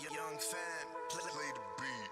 Young fam, play the beat.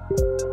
Thank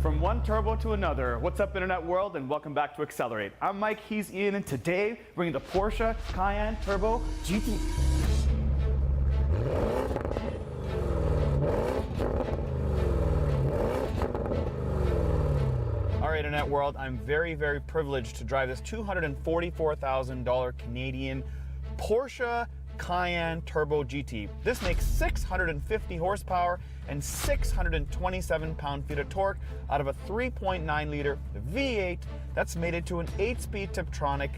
From one turbo to another, what's up internet world, and welcome back to Accelerate. I'm Mike, he's Ian, and today bringing the Porsche Cayenne Turbo GT. All right, internet world, I'm very privileged to drive this $244,000 Canadian Porsche Cayenne Turbo GT. This makes 650 horsepower and 627 pound-feet of torque out of a 3.9 liter V8 that's mated to an 8-speed Tiptronic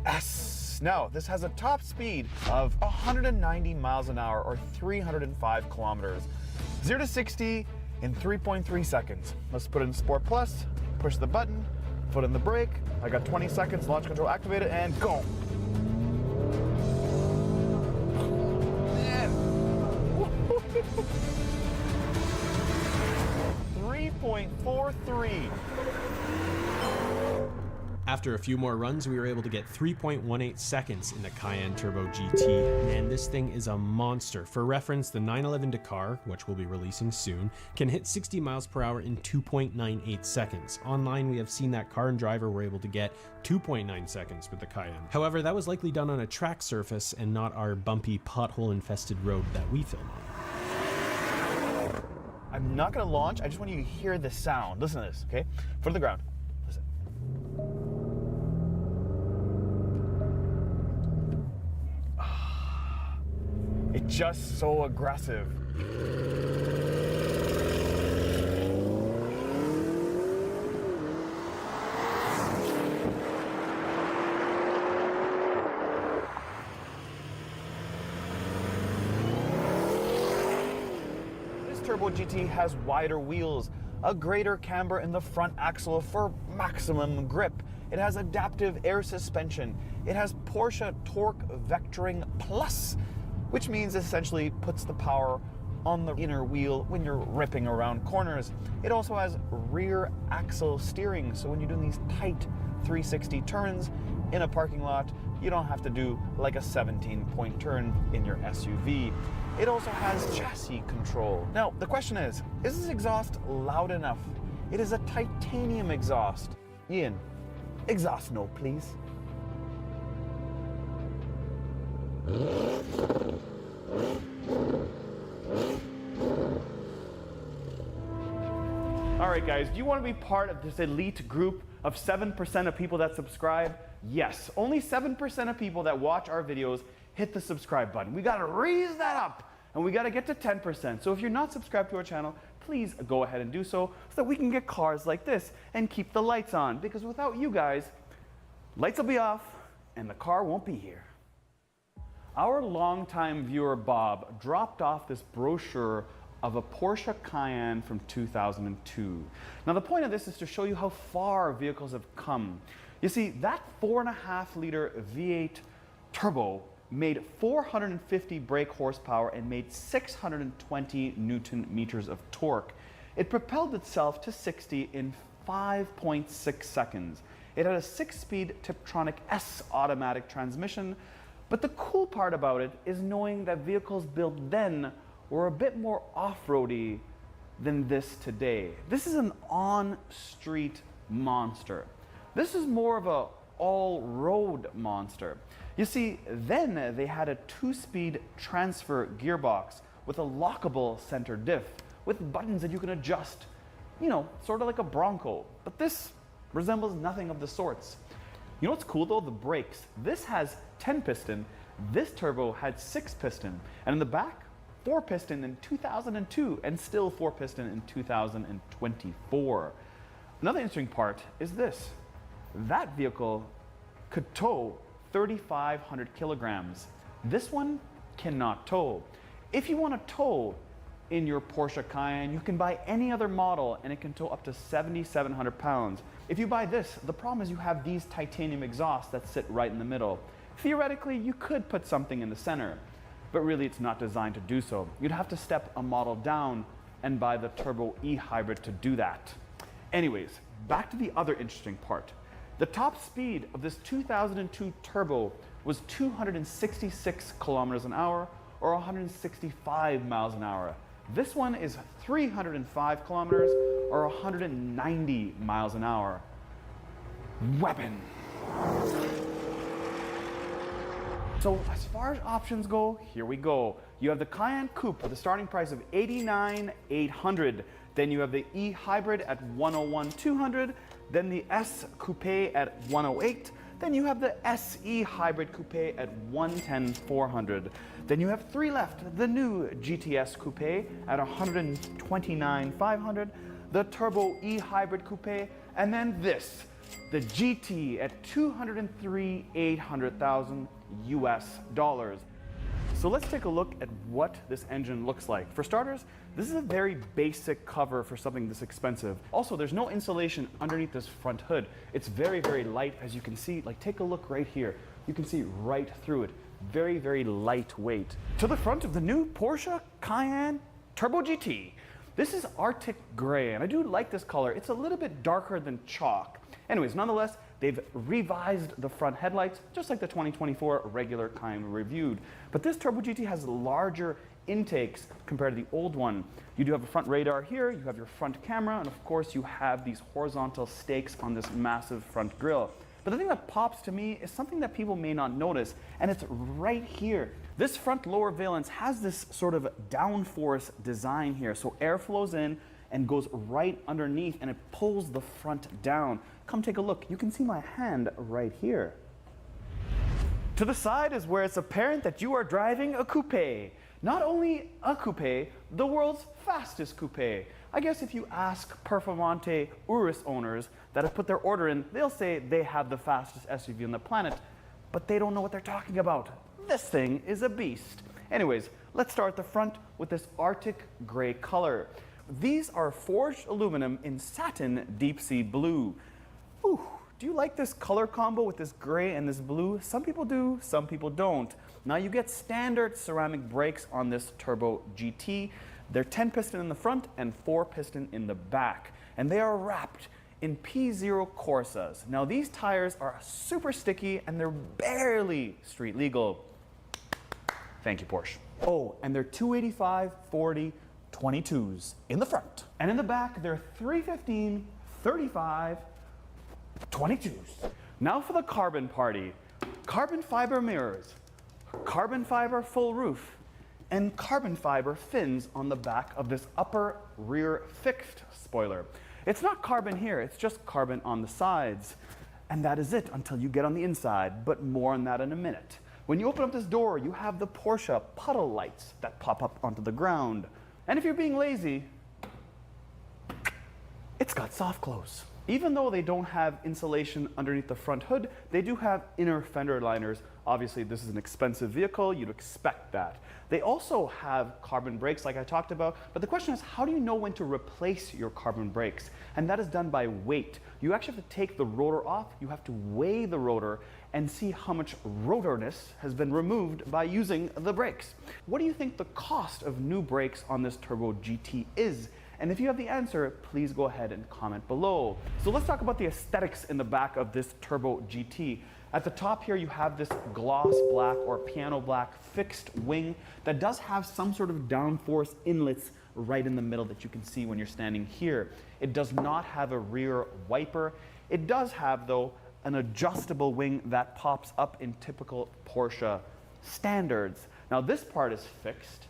S. Now, this has a top speed of 190 miles an hour or 305 kilometers. 0 to 60 in 3.3 seconds. Let's put it in Sport Plus, push the button, foot in the brake. I got 20 seconds, launch control activated, and go. 3.43. After a few more runs, we were able to get 3.18 seconds in the Cayenne Turbo GT. Man, this thing is a monster. For reference, the 911 Dakar, which we'll be releasing soon, can hit 60 miles per hour in 2.98 seconds. Online, we have seen that Car and Driver were able to get 2.9 seconds with the Cayenne. However, that was likely done on a track surface and not our bumpy, pothole-infested road that we film on. I'm not gonna launch, I just want you to hear the sound. Listen to this, okay? Foot to the ground. Listen. It's just so aggressive. Turbo GT has wider wheels, a greater camber in the front axle for maximum grip. It has adaptive air suspension. It has Porsche Torque Vectoring Plus, which means essentially puts the power on the inner wheel when you're ripping around corners. It also has rear axle steering, so when you're doing these tight 360 turns in a parking lot, you don't have to do like a 17-point turn in your SUV. It also has chassis control. Now, the question is this exhaust loud enough? It is a titanium exhaust. Ian, exhaust note, please. All right, guys, do you want to be part of this elite group of 7% of people that subscribe? Yes, only 7% of people that watch our videos hit the subscribe button. We gotta raise that up, and we gotta get to 10%. So if you're not subscribed to our channel, please go ahead and do so that we can get cars like this and keep the lights on, because without you guys, lights will be off and the car won't be here. Our longtime viewer Bob dropped off this brochure of a Porsche Cayenne from 2002. Now the point of this is to show you how far vehicles have come. You see, that 4.5 liter V8 turbo made 450 brake horsepower and made 620 Newton meters of torque. It propelled itself to 60 in 5.6 seconds. It had a 6-speed Tiptronic S automatic transmission, but the cool part about it is knowing that vehicles built then were a bit more off-roady than this today. This is an on-street monster. This is more of a all-road monster. You see, then they had a 2-speed transfer gearbox with a lockable center diff with buttons that you can adjust, you know, sort of like a Bronco. But this resembles nothing of the sorts. You know what's cool though? The brakes. This has 10 piston. This turbo had 6 piston. And in the back, 4 piston in 2002 and still 4 piston in 2024. Another interesting part is this. That vehicle could tow 3,500 kilograms. This one cannot tow. If you want to tow in your Porsche Cayenne, you can buy any other model and it can tow up to 7,700 pounds. If you buy this, the problem is you have these titanium exhausts that sit right in the middle. Theoretically, you could put something in the center, but really it's not designed to do so. You'd have to step a model down and buy the Turbo E Hybrid to do that. Anyways, back to the other interesting part. The top speed of this 2002 Turbo was 266 kilometers an hour or 165 miles an hour. This one is 305 kilometers or 190 miles an hour. Weapon. So as far as options go, here we go. You have the Cayenne Coupe with a starting price of $89,800. Then you have the E Hybrid at $101,200. Then the S Coupe at $108,000. Then you have the SE Hybrid Coupe at $110,400. Then you have three left. The new GTS Coupe at $129,500. The Turbo E Hybrid Coupe, and then this, the GT at $203,800 US dollars. So let's take a look at what this engine looks like. For starters, this is a very basic cover for something this expensive. Also, there's no insulation underneath this front hood. It's very, very light, as you can see. Like, take a look right here. You can see right through it. Very, very lightweight. To the front of the new Porsche Cayenne Turbo GT. This is Arctic Gray, and I do like this color. It's a little bit darker than chalk. Anyways, nonetheless, they've revised the front headlights, just like the 2024 regular Cayenne reviewed. But this Turbo GT has larger intakes compared to the old one. You do have a front radar here, you have your front camera, and of course you have these horizontal stakes on this massive front grille. But the thing that pops to me is something that people may not notice, and it's right here. This front lower valence has this sort of downforce design here, so air flows in and goes right underneath and it pulls the front down. Come take a look. You can see my hand right here. To the side is where it's apparent that you are driving a coupe. Not only a coupe, the world's fastest coupe. I guess if you ask Performante Urus owners that have put their order in, they'll say they have the fastest SUV on the planet, but they don't know what they're talking about. This thing is a beast. Anyways, let's start at the front with this Arctic Gray color. These are forged aluminum in satin deep sea blue. Ooh, do you like this color combo with this gray and this blue? Some people do, some people don't. Now you get standard ceramic brakes on this Turbo GT. They're 10 piston in the front and 4 piston in the back. And they are wrapped in P0 Corsas. Now these tires are super sticky and they're barely street legal. Thank you, Porsche. Oh, and they're 285, 40, 22s in the front. And in the back, they're 315, 35, 22s. Now for the carbon party. Carbon fiber mirrors, carbon fiber full roof, and carbon fiber fins on the back of this upper rear fixed spoiler. It's not carbon here, it's just carbon on the sides. And that is it until you get on the inside, but more on that in a minute. When you open up this door, you have the Porsche puddle lights that pop up onto the ground. And if you're being lazy, it's got soft close. Even though they don't have insulation underneath the front hood, they do have inner fender liners. Obviously, this is an expensive vehicle, you'd expect that. They also have carbon brakes like I talked about, but the question is, how do you know when to replace your carbon brakes? And that is done by weight. You actually have to take the rotor off, you have to weigh the rotor and see how much rotorness has been removed by using the brakes. What do you think the cost of new brakes on this Turbo GT is? And if you have the answer, please go ahead and comment below. So let's talk about the aesthetics in the back of this Turbo GT. At the top here, you have this gloss black or piano black fixed wing that does have some sort of downforce inlets right in the middle that you can see when you're standing here. It does not have a rear wiper. It does have, though, an adjustable wing that pops up in typical Porsche standards. Now this part is fixed,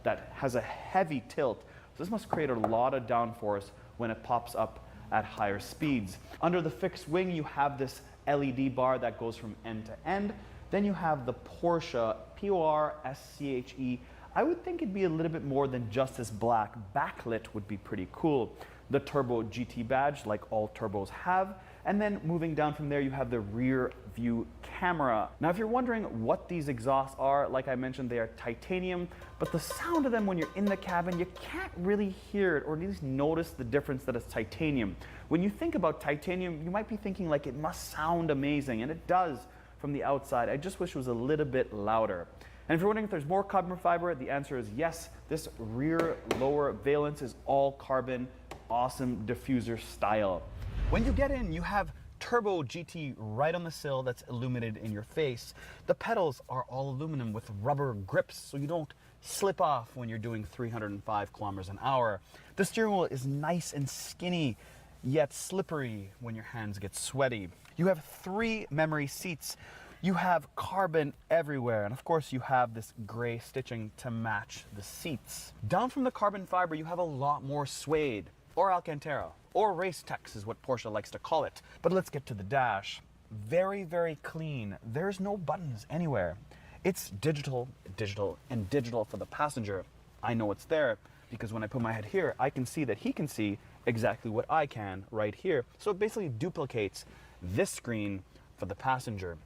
that has a heavy tilt. So this must create a lot of downforce when it pops up at higher speeds. Under the fixed wing, you have this LED bar that goes from end to end. Then you have the Porsche POR-SCHE. I would think it'd be a little bit more than just this black. Backlit would be pretty cool. The Turbo GT badge, like all turbos have. And then moving down from there, you have the rear view camera. Now, if you're wondering what these exhausts are, like I mentioned, they are titanium, but the sound of them when you're in the cabin, you can't really hear it or at least notice the difference that it's titanium. When you think about titanium, you might be thinking like it must sound amazing, and it does from the outside. I just wish it was a little bit louder. And if you're wondering if there's more carbon fiber, the answer is yes. This rear lower valence is all carbon, awesome diffuser style. When you get in, you have Turbo GT right on the sill that's illuminated in your face. The pedals are all aluminum with rubber grips, so you don't slip off when you're doing 305 kilometers an hour. The steering wheel is nice and skinny, yet slippery when your hands get sweaty. You have 3 memory seats. You have carbon everywhere, and of course you have this gray stitching to match the seats. Down from the carbon fiber, you have a lot more suede, or Alcantara, or Racetex is what Porsche likes to call it. But let's get to the dash. Very, very clean. There's no buttons anywhere. It's digital, digital, and digital for the passenger. I know it's there because when I put my head here, I can see that he can see exactly what I can right here. So it basically duplicates this screen for the passenger.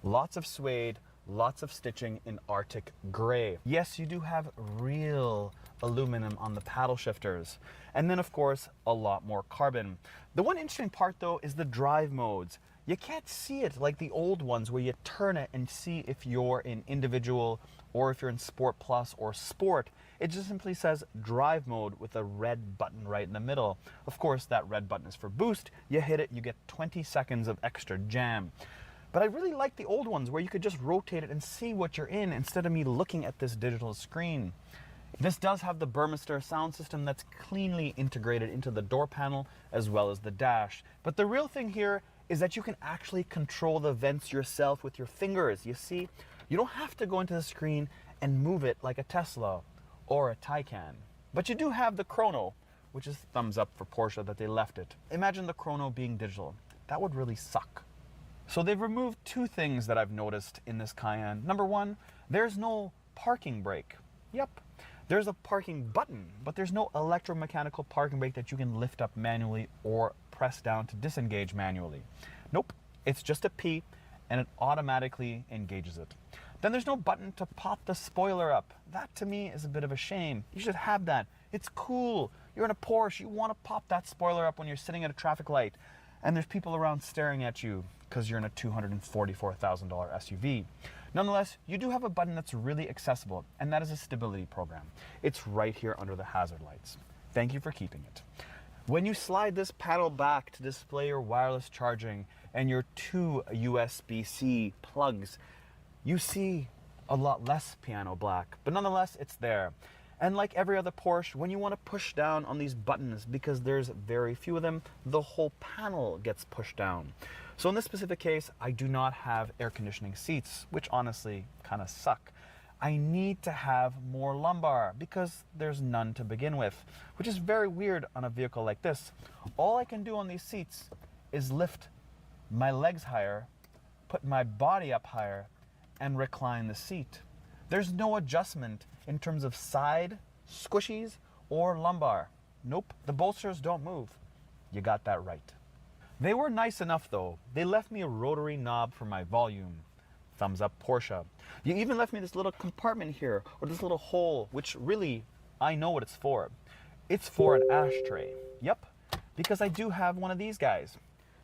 Lots of suede, lots of stitching in Arctic gray. Yes, you do have real aluminum on the paddle shifters. And then of course, a lot more carbon. The one interesting part though is the drive modes. You can't see it like the old ones where you turn it and see if you're in individual or if you're in Sport Plus or Sport. It just simply says drive mode with a red button right in the middle. Of course, that red button is for boost. You hit it, you get 20 seconds of extra jam. But I really like the old ones where you could just rotate it and see what you're in instead of me looking at this digital screen. This does have the Burmester sound system that's cleanly integrated into the door panel as well as the dash. But the real thing here is that you can actually control the vents yourself with your fingers. You see, you don't have to go into the screen and move it like a Tesla or a Taycan. But you do have the Chrono, which is thumbs up for Porsche that they left it. Imagine the Chrono being digital. That would really suck. So they've removed 2 things that I've noticed in this Cayenne. Number 1, there's no parking brake. Yep, there's a parking button, but there's no electromechanical parking brake that you can lift up manually or press down to disengage manually. Nope, it's just a P and it automatically engages it. Then there's no button to pop the spoiler up. That to me is a bit of a shame. You should have that. It's cool. You're in a Porsche, you want to pop that spoiler up when you're sitting at a traffic light and there's people around staring at you because you're in a $244,000 SUV. Nonetheless, you do have a button that's really accessible, and that is a stability program. It's right here under the hazard lights. Thank you for keeping it. When you slide this panel back to display your wireless charging and your 2 USB-C plugs, you see a lot less piano black, but nonetheless, it's there. And like every other Porsche, when you want to push down on these buttons, because there's very few of them, the whole panel gets pushed down. So in this specific case, I do not have air conditioning seats, which honestly kind of suck. I need to have more lumbar because there's none to begin with, which is very weird on a vehicle like this. All I can do on these seats is lift my legs higher, put my body up higher, and recline the seat. There's no adjustment in terms of side squishies or lumbar. Nope, the bolsters don't move. You got that right. They were nice enough though. They left me a rotary knob for my volume. Thumbs up Porsche. You even left me this little compartment here, or this little hole, which really, I know what it's for. It's for an ashtray. Yep, because I do have one of these guys.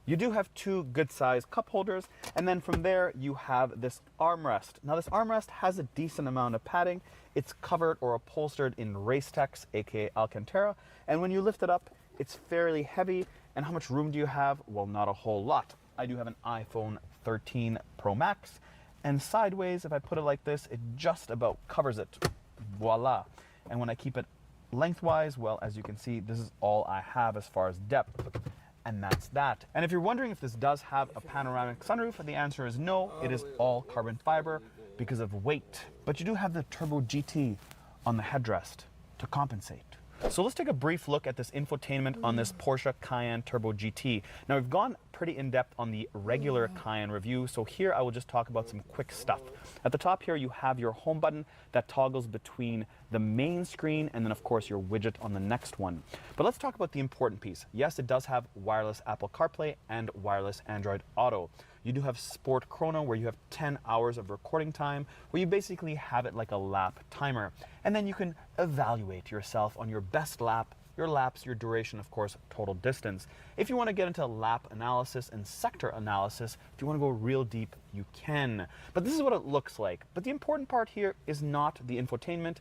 You do have 2 good-sized cup holders, and then from there you have this armrest. Now this armrest has a decent amount of padding. It's covered or upholstered in Racetex, aka Alcantara, and when you lift it up, it's fairly heavy. And how much room do you have? Well, not a whole lot. I do have an iPhone 13 Pro Max, and sideways, if I put it like this, it just about covers it. Voila. And when I keep it lengthwise, well, as you can see, this is all I have as far as depth. And that's that. And if you're wondering if this does have a panoramic sunroof, the answer is no. It is all carbon fiber because of weight. But you do have the Turbo GT on the headrest to compensate. So let's take a brief look at this infotainment on this Porsche Cayenne Turbo GT. Now we've gone pretty in-depth on the regular Cayenne review, so here I will just talk about some quick stuff. At the top here you have your home button that toggles between the main screen and then of course your widget on the next one. But let's talk about the important piece. Yes, it does have wireless Apple CarPlay and wireless Android Auto. You do have Sport Chrono where you have 10 hours of recording time, where you basically have it like a lap timer. And then you can evaluate yourself on your best lap, your laps, your duration, of course, total distance. If you want to get into lap analysis and sector analysis, if you want to go real deep, you can. But this is what it looks like. But the important part here is not the infotainment,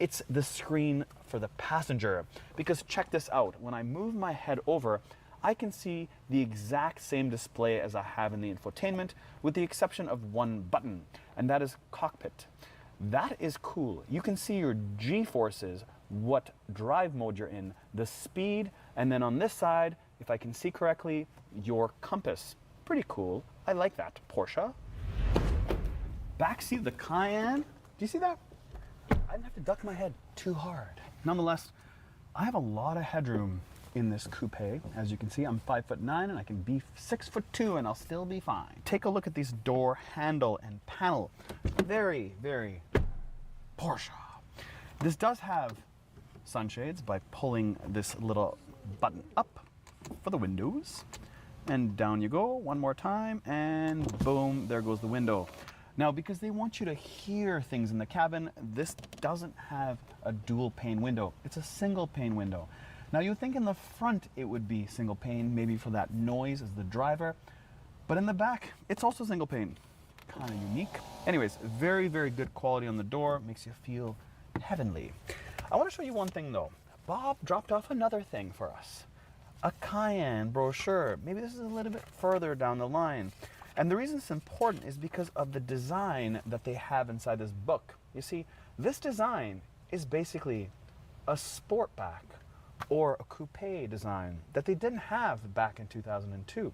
it's the screen for the passenger. Because check this out, when I move my head over, I can see the exact same display as I have in the infotainment, with the exception of one button, and that is cockpit. That is cool. You can see your G-forces, what drive mode you're in, the speed, and then on this side, if I can see correctly, your compass. Pretty cool. I like that. Porsche. Backseat of the Cayenne. Do you see that? I didn't have to duck my head too hard. Nonetheless, I have a lot of headroom in this coupe. As you can see, I'm 5'9" and I can be 6'2" and I'll still be fine. Take a look at these door handle and panel. Very, very Porsche. This does have sunshades by pulling this little button up for the windows. And down you go one more time, and boom, there goes the window. Now, because they want you to hear things in the cabin, this doesn't have a dual pane window. It's a single pane window. Now, you think in the front it would be single pane, maybe for that noise as the driver, but in the back, it's also single pane. Kind of unique. Anyways, very, very good quality on the door, makes you feel heavenly. I want to show you one thing though. Bob dropped off another thing for us. A Cayenne brochure. Maybe this is a little bit further down the line. And the reason it's important is because of the design that they have inside this book. You see, this design is basically a sportback or a coupe design that they didn't have back in 2002.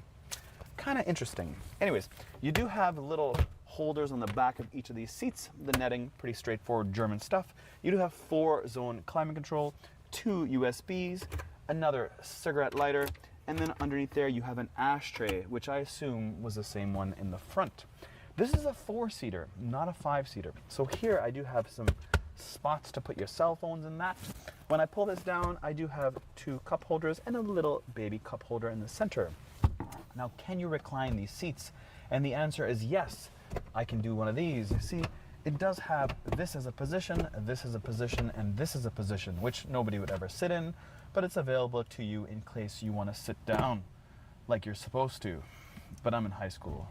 Kind of interesting. Anyways, you do have little holders on the back of each of these seats. The netting, pretty straightforward German stuff. You do have 4-zone climate control, 2 USBs, another cigarette lighter, and then underneath there you have an ashtray, which I assume was the same one in the front. This is a 4-seater, not a 5-seater. So here I do have some spots to put your cell phones in that. When I pull this down, I do have 2 cup holders and a little baby cup holder in the center. Now, can you recline these seats? And the answer is yes, I can do one of these. You see, it does have this as a position, this as a position, and this as a position, which nobody would ever sit in, but it's available to you in case you want to sit down like you're supposed to. But I'm in high school,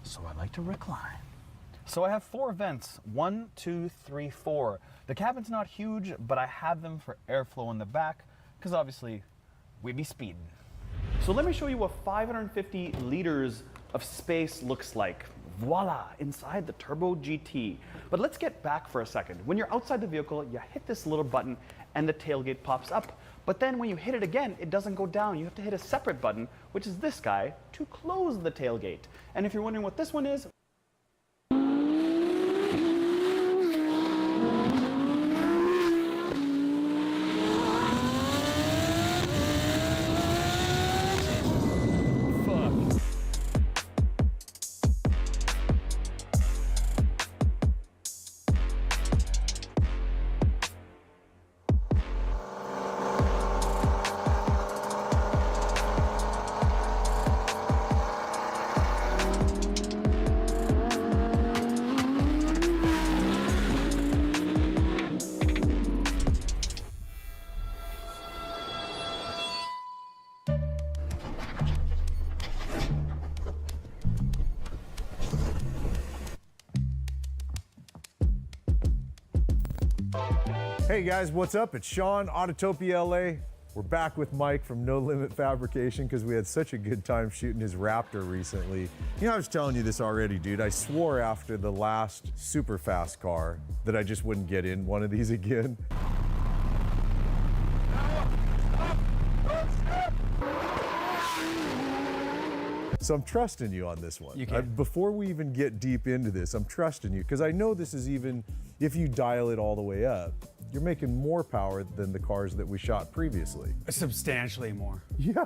so I like to recline. So I have 4 vents, 1, 2, 3, 4. The cabin's not huge, but I have them for airflow in the back, because obviously we be speeding. So let me show you what 550 liters of space looks like. Voila, inside the Turbo GT. But let's get back for a second. When you're outside the vehicle, you hit this little button and the tailgate pops up. But then when you hit it again, it doesn't go down. You have to hit a separate button, which is this guy, to close the tailgate. And if you're wondering what this one is, Hey guys, what's up? It's Sean, Autotopia LA. We're back with Mike from No Limit Fabrication because we had such a good time shooting his Raptor recently. You know, I was telling you this already, dude. I swore after the last super fast car that I just wouldn't get in one of these again. So I'm trusting you on this one. You can. Before we even get deep into this, I'm trusting you because I know this is even, if you dial it all the way up, you're making more power than the cars that we shot previously. Substantially more. Yeah.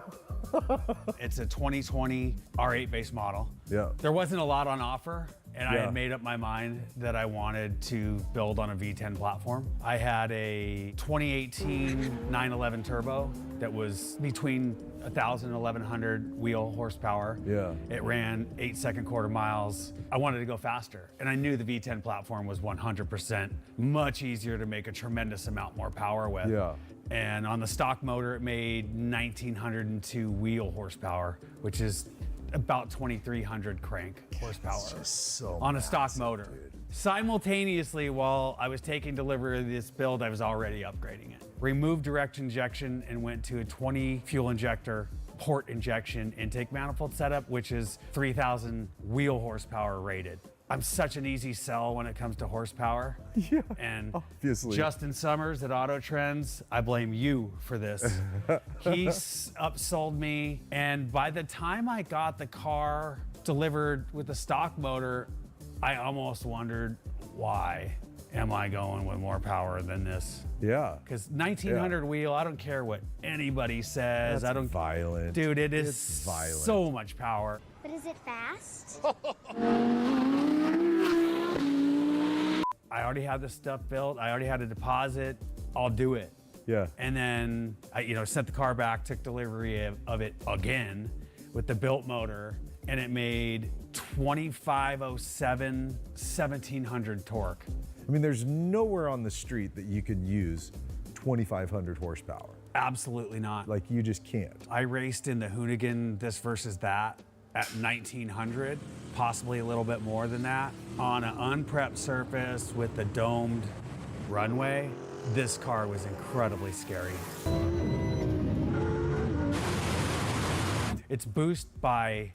It's a 2020 R8 base model. Yeah. There wasn't a lot on offer, and I Yeah. had made up my mind that I wanted to build on a V10 platform. I had a 2018 911 Turbo that was between 1,000 and 1,100 wheel horsepower. Yeah. It ran 8-second quarter miles. I wanted to go faster, and I knew the V10 platform was 100% much easier to make a tremendous amount more power with. Yeah. And on the stock motor, it made 1,902 wheel horsepower, which is about 2,300 crank horsepower so on a stock massive, motor. dude. Simultaneously, while I was taking delivery of this build, I was already upgrading it. Removed direct injection and went to a 20 fuel injector port injection intake manifold setup, which is 3,000 wheel horsepower rated. I'm such an easy sell when it comes to horsepower. Yeah, And obviously. Justin Summers at Auto Trends, I blame you for this. He upsold me, and by the time I got the car delivered with the stock motor, I almost wondered, why am I going with more power than this? Yeah. Because 1900 wheel, I don't care what anybody says. That's I don't. violent. Dude, it is It's violent. so much power. But is it fast? I already had this stuff built. I already had a deposit. I'll do it. Yeah. And then I, sent the car back, took delivery of it again with the built motor, and it made 2507, 1700 torque. I mean, there's nowhere on the street that you could use 2,500 horsepower. Absolutely not. Like, you just can't. I raced in the Hoonigan this versus that at 1900, possibly a little bit more than that, on an unprepped surface with the domed runway. This car was incredibly scary. It's boosted by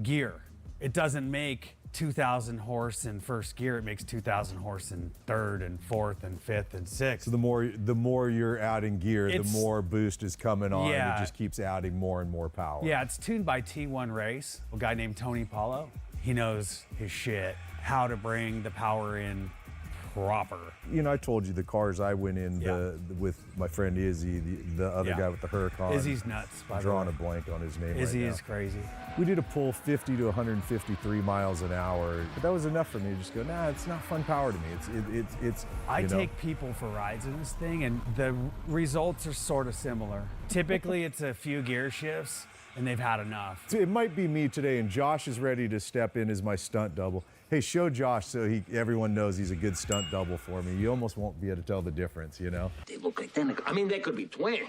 gear. It doesn't make 2,000 horse in first gear. It makes 2,000 horse in third and fourth and fifth and sixth. So the more you're adding gear, It's- the more boost is coming on. Yeah. It just keeps adding more and more power. Yeah, it's tuned by T1 Race, a guy named Tony Paulo. He knows his shit, how to bring the power in proper. You know, I told you the cars I went in with my friend Izzy, the other Yeah. guy with the Huracan. Izzy's nuts, by I'm the drawing way. a blank on his name Izzy right is crazy. now. We did a pull 50 to 153 miles an hour, but that was enough for me to just go, nah, it's not fun power to me. It's I you know. take people for rides in this thing, and the results are sort of similar. Typically, it's a few gear shifts, and they've had enough. So it might be me today, and Josh is ready to step in as my stunt double. Hey, show Josh so everyone knows he's a good stunt double for me. You almost won't be able to tell the difference, you know? They look identical. I mean, they could be twins.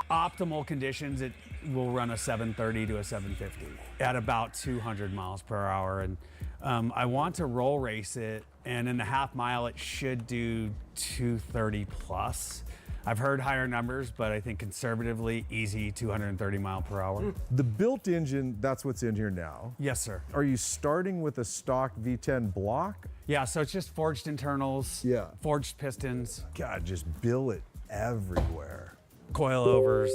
Optimal conditions, it will run a 730 to a 750 at about 200 miles per hour. And I want to roll race it, and in the half mile, it should do 230 plus. I've heard higher numbers, but I think conservatively, easy 230 mile per hour. The built engine, that's what's in here now. Yes, sir. Are you starting with a stock V10 block? Yeah, so it's just forged internals, Yeah. forged pistons, God, just bill it everywhere. coilovers,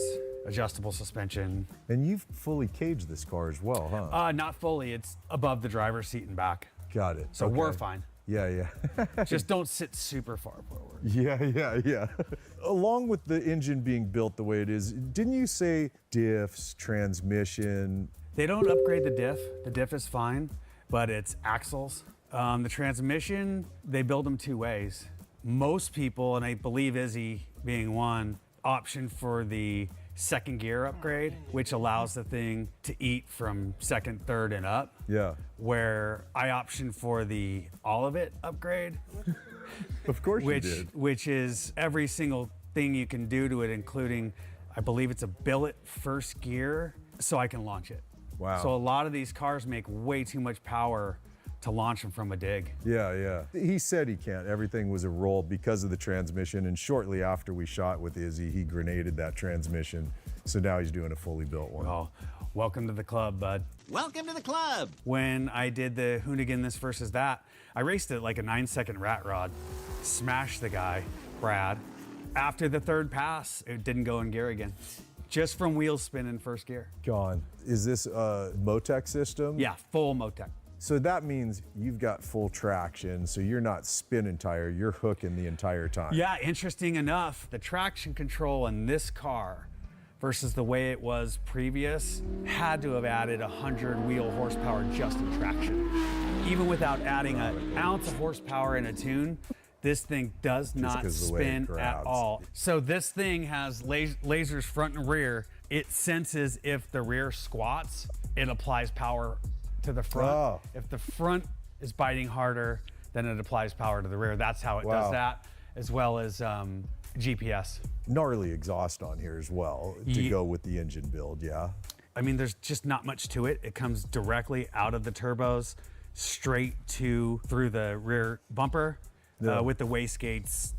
adjustable suspension. And you've fully caged this car as well, huh? Not fully, it's above the driver's seat and back. Got it. So Okay. we're fine. Yeah, yeah. Just don't sit super far forward. Yeah. Along with the engine being built the way it is, didn't you say diffs, transmission? They don't upgrade the diff. The diff is fine, but it's axles. The transmission, they build them two ways. Most people, and I believe Izzy being one, option for the second gear upgrade, which allows the thing to eat from second, third, and up. Yeah. Where I option for the all of it upgrade, Of course you did. which is every single thing you can do to it, including, I believe it's a billet first gear, so I can launch it. Wow. So a lot of these cars make way too much power to launch them from a dig. Yeah. He said he can't. Everything was a roll because of the transmission. And shortly after we shot with Izzy, he grenaded that transmission. So now he's doing a fully built one. Oh, welcome to the club, bud. Welcome to the club. When I did the Hoonigan this versus that, I raced it like a 9-second rat rod, smashed the guy, Brad. After the third pass, it didn't go in gear again. Just from wheel spin in first gear. Gone. Is this a Motec system? Yeah, full Motec. So that means you've got full traction, so you're not spinning tire, you're hooking the entire time. Yeah, interesting enough, the traction control in this car versus the way it was previous had to have added 100 wheel horsepower just in traction. Even without adding an ounce of horsepower in a tune, this thing does not 'cause of the way it spin at grabs. all. So this thing has lasers front and rear. It senses if the rear squats, it applies power to the front. Oh. If the front is biting harder, then it applies power to the rear. That's how it Wow. does that, as well as GPS. Gnarly exhaust on here as well to Ye- go with the engine build, yeah? I mean, there's just not much to it. It comes directly out of the turbos, straight through the rear bumper, Yeah. with the wastegates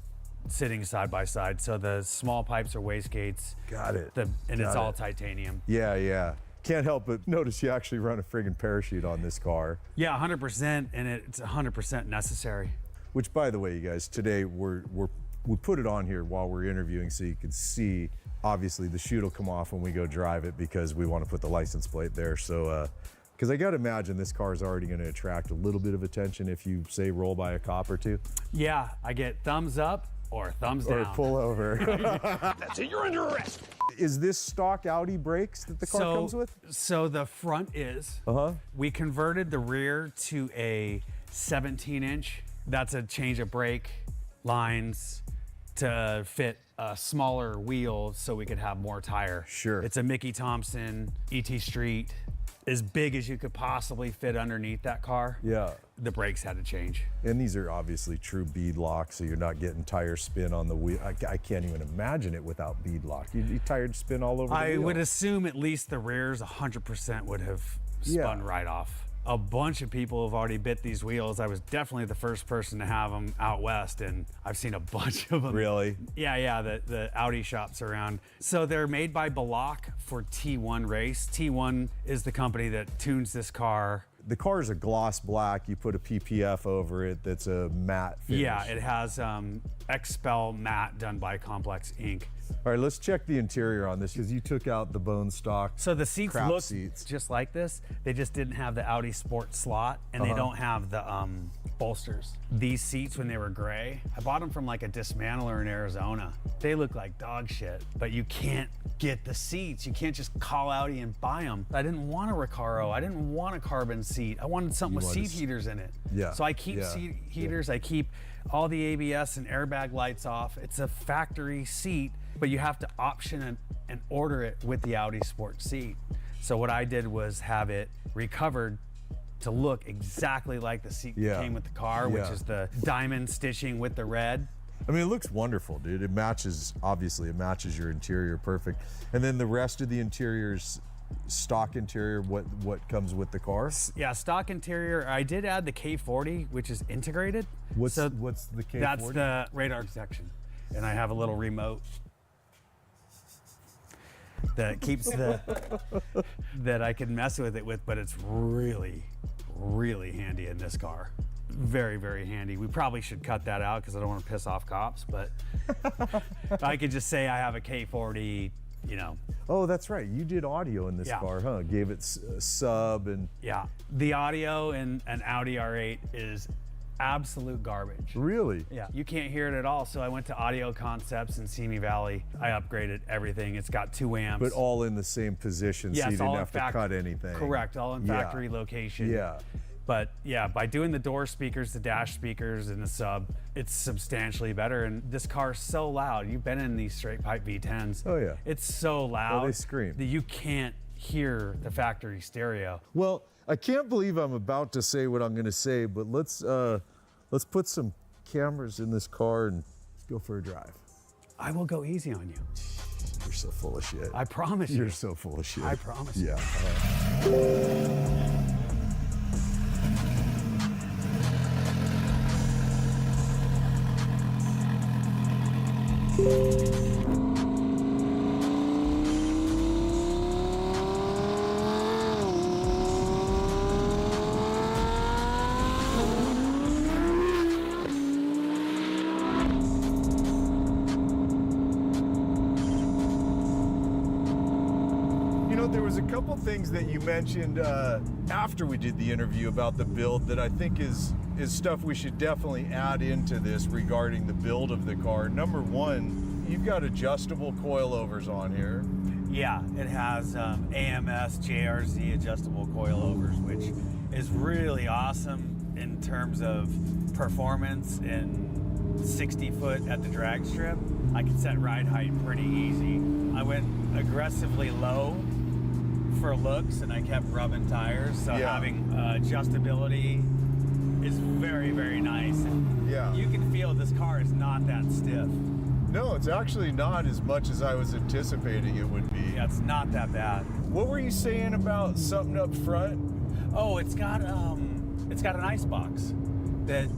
sitting side by side. So the small pipes are wastegates. Got it. And it's Got all it. titanium. Yeah. Can't help but notice you actually run a friggin' parachute on this car. Yeah, 100%, and it's 100% necessary. Which, by the way, you guys, today we put it on here while we're interviewing so you can see. Obviously, the chute will come off when we go drive it because we want to put the license plate there. So, because I got to imagine this car is already going to attract a little bit of attention if you say roll by a cop or two. Yeah, I get thumbs up or thumbs down. Or pull over. That's it, you're under arrest. Is this stock Audi brakes that the car comes with? So the front is. We converted the rear to a 17-inch. That's a change of brake lines to fit a smaller wheel so we could have more tire. Sure. It's a Mickey Thompson ET Street, as big as you could possibly fit underneath that car. Yeah. The brakes had to change. And these are obviously true bead locks, so you're not getting tire spin on the wheel. I can't even imagine it without bead lock. You tired spin all over the I wheel? would assume at least the rears 100% would have spun right off. A bunch of people have already bit these wheels. I was definitely the first person to have them out west, and I've seen a bunch of them. Really? Yeah, the Audi shops around. So they're made by Balak for T1 Race. T1 is the company that tunes this car. The car is a gloss black. You put a PPF over it that's a matte finish. Yeah, it has Expel matte done by Complex Ink. All right, let's check the interior on this because you took out the bone stock. So the seats crap look seats. just like this. They just didn't have the Audi Sport slot, and they don't have the bolsters. These seats, when they were gray, I bought them from like a dismantler in Arizona. They look like dog shit, but you can't get the seats. You can't just call Audi and buy them. I didn't want a Recaro. I didn't want a carbon seat. I wanted something with seat heaters in it. Yeah. So I keep seat heaters. I keep all the ABS and airbag lights off. It's a factory seat, but you have to option and order it with the Audi Sport seat. So what I did was have it recovered to look exactly like the seat that came with the car, which is the diamond stitching with the red. I mean, it looks wonderful, dude. It matches, obviously, it matches your interior perfect. And then the rest of the interior's stock interior, what comes with the car? Yeah, stock interior. I did add the K40, which is integrated. What's the K40? That's the radar detection. And I have a little remote that keeps that I can mess with it with, but it's really, really handy in this car. Very, very handy. We probably should cut that out because I don't want to piss off cops, but I could just say I have a K40, you know. Oh, that's right. You did audio in this car, huh? Gave it sub and... Yeah. The audio in an Audi R8 is absolute garbage. Really? Yeah. You can't hear it at all. So I went to Audio Concepts in Simi Valley. I upgraded everything. It's got 2 amps. But all in the same position, so you didn't have to cut anything. Correct. All in factory location. Yeah. But yeah, by doing the door speakers, the dash speakers, and the sub, it's substantially better. And this car's so loud. You've been in these straight pipe V10s. Oh, yeah. It's so loud. Oh, they scream. That you can't hear the factory stereo. Well, I can't believe I'm about to say what I'm going to say, but let's put some cameras in this car and go for a drive. I will go easy on you. You're so full of shit. I promise you. You're so full of shit. I promise you. Yeah. You know, there was a couple things that you mentioned after we did the interview about the build that I think is stuff we should definitely add into this regarding the build of the car. Number one, you've got adjustable coilovers on here. Yeah, it has AMS JRZ adjustable coilovers, which is really awesome in terms of performance and 60 foot at the drag strip. I can set ride height pretty easy. I went aggressively low for looks and I kept rubbing tires, so having adjustability is very, very nice. Yeah. You can feel this car is not that stiff. No, it's actually not as much as I was anticipating it would be. Yeah, it's not that bad. What were you saying about something up front? Oh, it's got an ice box that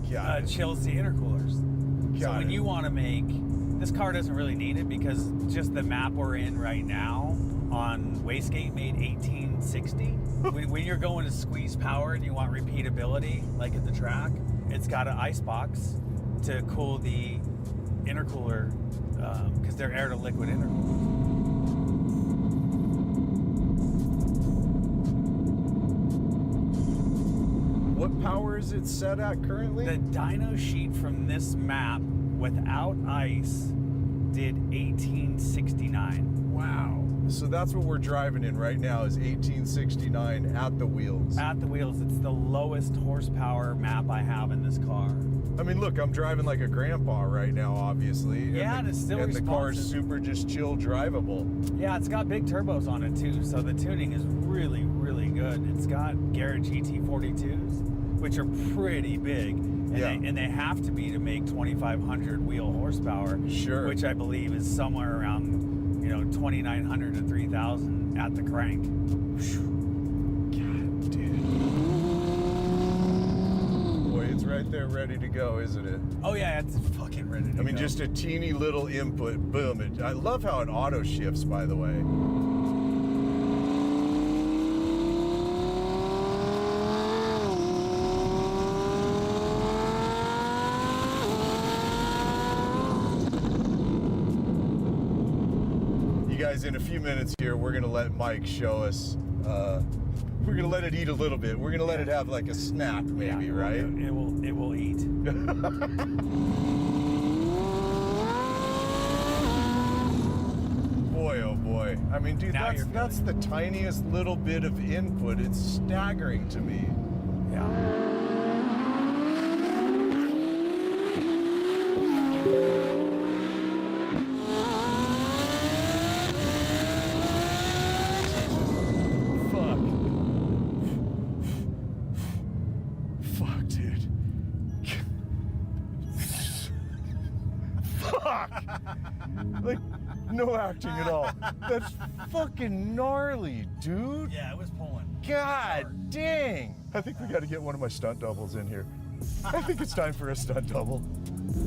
chills the intercoolers. So when you want to make, this car doesn't really need it because just the map we're in right now on wastegate made 1860. when you're going to squeeze power and you want repeatability, like at the track, it's got an ice box to cool the intercooler because they're air to liquid intercoolers. What power is it set at currently? The dyno sheet from this map without ice did 1869. Wow. So that's what we're driving in right now is 1869 at the wheels. At the wheels, it's the lowest horsepower map I have in this car. I mean, look, I'm driving like a grandpa right now, obviously. Yeah, and it's still And the car's responsive. super just chill drivable. Yeah, it's got big turbos on it too, so the tuning is really, really good. It's got Garrett GT42s, which are pretty big. And, Yeah. and they have to be to make 2,500 wheel horsepower. Sure. Which I believe is somewhere around, 2,900 to 3,000 at the crank. God, dude. Boy, it's right there ready to go, isn't it? Oh yeah, it's fucking ready to I mean, go. just a teeny little input, boom. I love how it auto shifts, by the way. You guys, in a few minutes here, we're gonna let Mike show us. We're gonna let it eat a little bit. We're gonna let it have like a snack, maybe, right? It will eat. Boy, oh boy. I mean, dude, Now you're that's the tiniest little bit of input. It's staggering to me. Yeah. Fuck. Fuck, dude. Fuck. Like, no acting at all. That's fucking gnarly, dude. Yeah, it was pulling. God dang. I think we got to get one of my stunt doubles in here. I think it's time for a stunt double.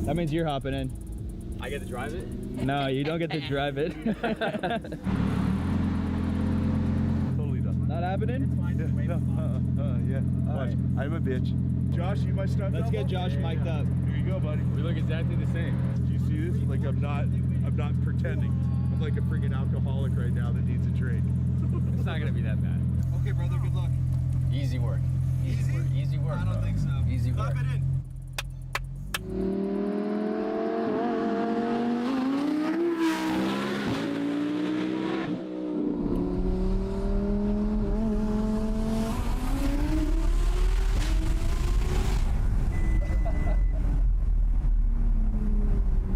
That means you're hopping in. I get to drive it? No, you don't get to drive it. Totally done. Not happening? Yeah. Watch. right. I'm a bitch. Josh, you my stunt Let's double? get Josh mic'd up. Here you go, buddy. We look exactly the same. Do you see this? Like I'm not pretending. I'm like a freaking alcoholic right now that needs a drink. It's not gonna be that bad. Okay, brother, good luck. Easy work. Easy work. Easy work. I don't think so. Easy work. Clap it in.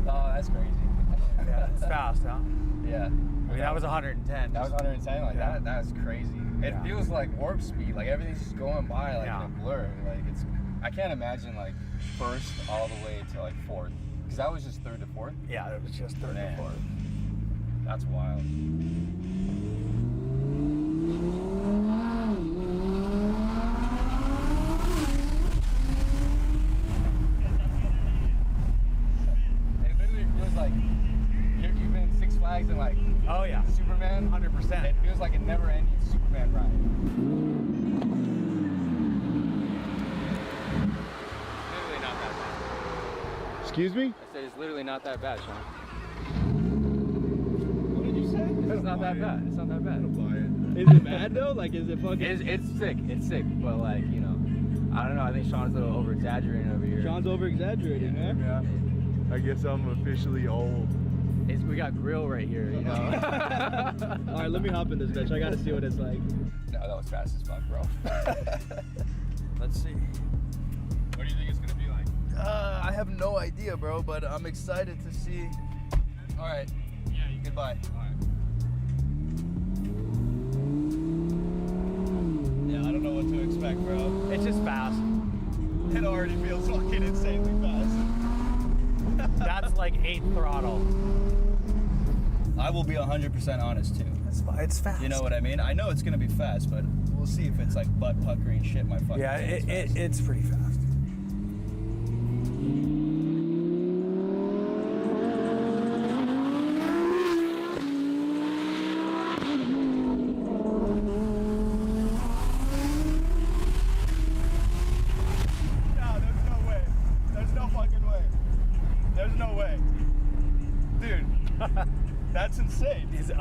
Oh, that's crazy. Yeah, it's fast, huh? Yeah. I mean, that was 110. That was 110. Like Yeah. that is crazy. It Yeah. feels like warp speed. Like everything's just going by like Yeah. in a blur. Like it's. I can't imagine like first all the way to like fourth, because that was just third to fourth. Yeah, it was just third Man. and fourth. That's wild. It literally feels like you've been in Six Flags and like Oh yeah, Superman. 100%. It feels like a never-ending Superman ride. Literally not that bad. Excuse me? I said it's literally not that bad, Sean. What did you say? It's not that bad. It's not that bad. Buy it. Is it bad though? Like, is it fucking? It's sick. It's sick. But like, you know, I don't know. I think Sean's a little over exaggerating over here. Sean's over exaggerating, man. Yeah. I guess I'm officially old. We got grill right here, you know. All right, let me hop in this bitch. I gotta see what it's like. No, that was fast as fuck, bro. Let's see. What do you think it's gonna be like? I have no idea, bro, but I'm excited to see. All right. Yeah. Goodbye. All right. Yeah, I don't know what to expect, bro. It's just fast. It already feels fucking insanely fast. That's like 8th throttle. I will be 100% honest too. It's fast. You know what I mean? I know it's gonna be fast, but we'll see if it's like butt puckering shit. My fucking. Yeah, pants fast. it's pretty fast.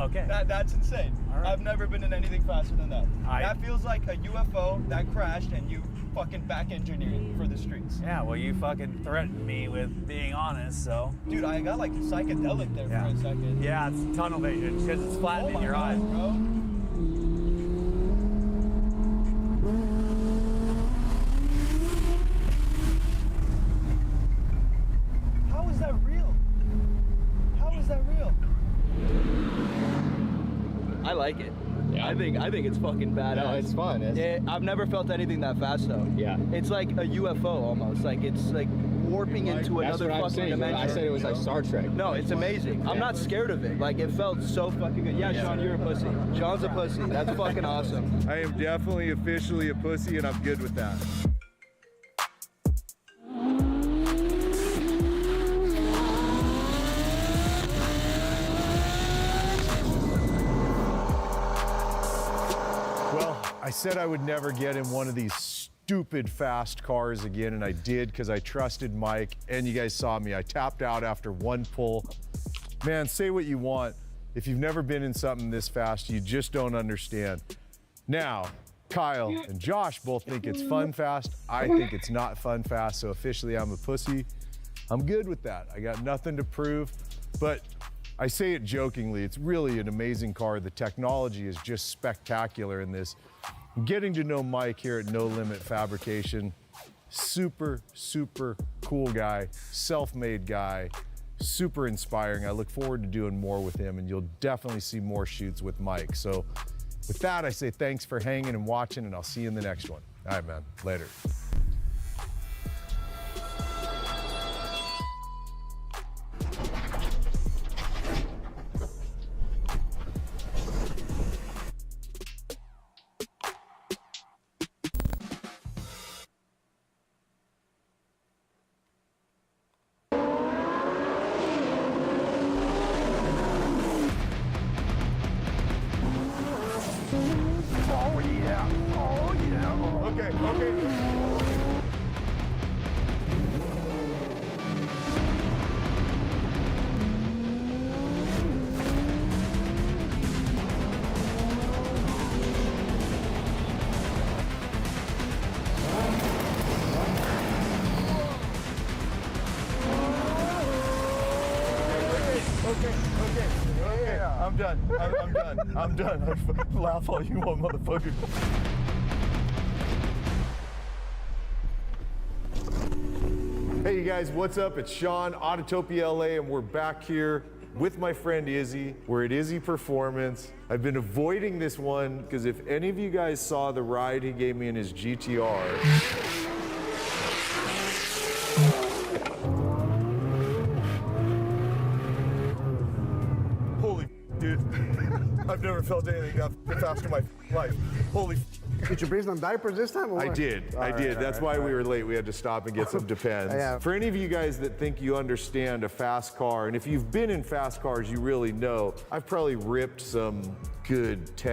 Okay. That's insane. right. I've never been in anything faster than that. I- That feels like a UFO that crashed and you fucking back engineered for the streets. Yeah, well, you fucking threatened me with being honest, so. Dude, I got like psychedelic there for a second. Yeah, it's tunnel vision because it's Oh flattening my your God, eyes. bro. How is that real? How is that real? I like it. Yeah. I think it's fucking badass. No, it's fun. I've never felt anything that fast though. Yeah. It's like a UFO almost. Like it's like warping into That's another what I'm fucking saying. dimension. I said it was like Star Trek. No, it's amazing. I'm not scared of it. Like it felt so fucking good. Yeah, Sean, you're a pussy. Sean's a pussy. That's fucking awesome. I am definitely officially a pussy, and I'm good with that. Well, I said I would never get in one of these stupid fast cars again, and I did because I trusted Mike, and you guys saw me. I tapped out after one pull. Man, say what you want. If you've never been in something this fast, you just don't understand. Now, Kyle and Josh both think it's fun fast. I think it's not fun fast, so officially I'm a pussy. I'm good with that. I got nothing to prove, but I say it jokingly. It's really an amazing car. The technology is just spectacular in this. Getting to know Mike here at No Limit Fabrication, super, super cool guy, self-made guy, super inspiring. I look forward to doing more with him, and you'll definitely see more shoots with Mike. So with that, I say thanks for hanging and watching, and I'll see you in the next one. All right, man. Later. Okay. I'm done. I'm done. Laugh all you want, motherfucker. Hey, you guys, what's up? It's Sean, Autotopia LA, and we're back here with my friend Izzy. We're at Izzy Performance. I've been avoiding this one because if any of you guys saw the ride he gave me in his GTR, dude, I've never felt anything that fast in my life. Holy. Did you breathe on diapers this time? Or I what? did. That's why we were late. We had to stop and get some Depends. Yeah. For any of you guys that think you understand a fast car, and if you've been in fast cars, you really know, I've probably ripped some good 10